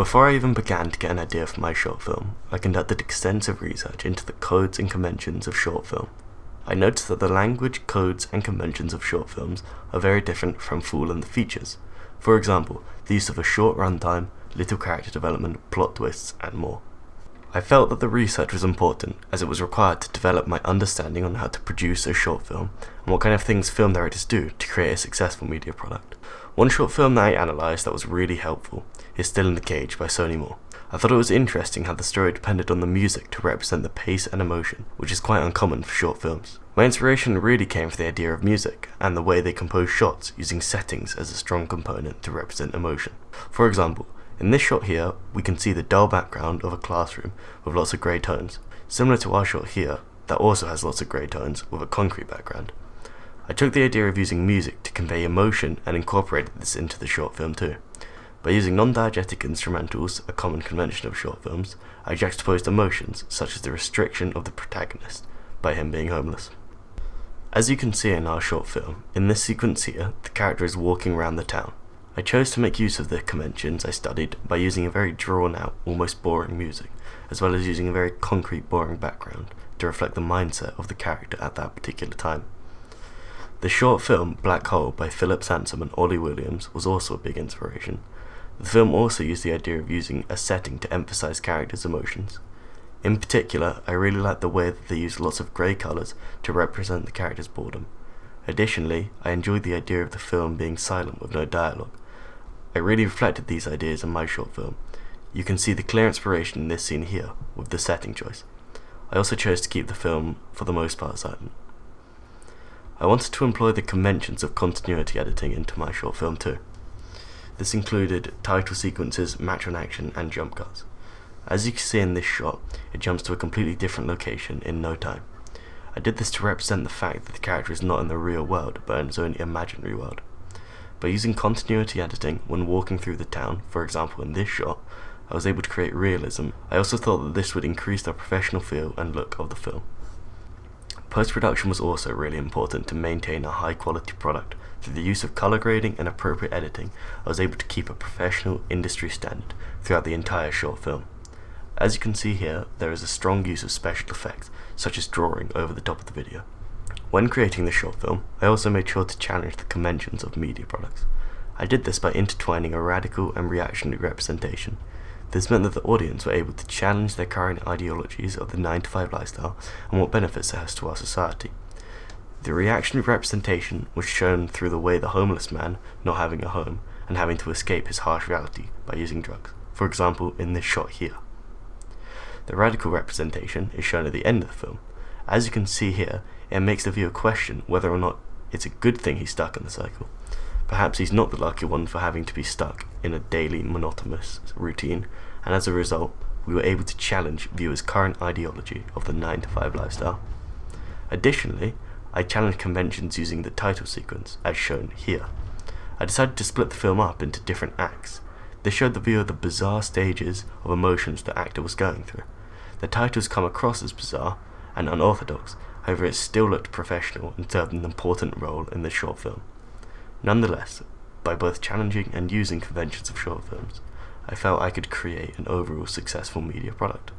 Before I even began to get an idea for my short film, I conducted extensive research into the codes and conventions of short film. I noticed that the language, codes, and conventions of short films are very different from full and the features. For example, the use of a short runtime, little character development, plot twists, and more. I felt that the research was important as it was required to develop my understanding on how to produce a short film and what kind of things film directors do to create a successful media product. One short film that I analysed that was really helpful is Still in the Cage by Sonny Moore. I thought it was interesting how the story depended on the music to represent the pace and emotion, which is quite uncommon for short films. My inspiration really came from the idea of music and the way they compose shots using settings as a strong component to represent emotion. For example, in this shot here, we can see the dull background of a classroom with lots of grey tones, similar to our shot here that also has lots of grey tones with a concrete background. I took the idea of using music to convey emotion and incorporated this into the short film too. By using non-diegetic instrumentals, a common convention of short films, I juxtaposed emotions such as the restriction of the protagonist by him being homeless. As you can see in our short film, in this sequence here, the character is walking around the town. I chose to make use of the conventions I studied by using a very drawn-out, almost boring music, as well as using a very concrete, boring background to reflect the mindset of the character at that particular time. The short film Black Hole by Philip Sansom and Ollie Williams was also a big inspiration. The film also used the idea of using a setting to emphasize characters' emotions. In particular, I really liked the way that they used lots of grey colours to represent the characters' boredom. Additionally, I enjoyed the idea of the film being silent with no dialogue. I really reflected these ideas in my short film. You can see the clear inspiration in this scene here, with the setting choice. I also chose to keep the film, for the most part, silent. I wanted to employ the conventions of continuity editing into my short film too. This included title sequences, match-on action, and jump cuts. As you can see in this shot, it jumps to a completely different location in no time. I did this to represent the fact that the character is not in the real world, but in his own imaginary world. By using continuity editing when walking through the town, for example in this shot, I was able to create realism. I also thought that this would increase the professional feel and look of the film. Post-production was also really important to maintain a high-quality product. Through the use of color grading and appropriate editing, I was able to keep a professional industry standard throughout the entire short film. As you can see here, there is a strong use of special effects, such as drawing over the top of the video. When creating the short film, I also made sure to challenge the conventions of media products. I did this by intertwining a radical and reactionary representation. This meant that the audience were able to challenge their current ideologies of the 9-to-5 lifestyle and what benefits it has to our society. The reactionary representation was shown through the way the homeless man not having a home and having to escape his harsh reality by using drugs, for example in this shot here. The radical representation is shown at the end of the film. As you can see here, it makes the viewer question whether or not it's a good thing he's stuck in the cycle. Perhaps he's not the lucky one for having to be stuck in a daily monotonous routine, and as a result, we were able to challenge viewers' current ideology of the 9-to-5 lifestyle. Additionally, I challenged conventions using the title sequence, as shown here. I decided to split the film up into different acts. This showed the viewer the bizarre stages of emotions the actor was going through. The titles come across as bizarre and unorthodox, however it still looked professional and served an important role in the short film. Nonetheless, by both challenging and using conventions of short films, I felt I could create an overall successful media product.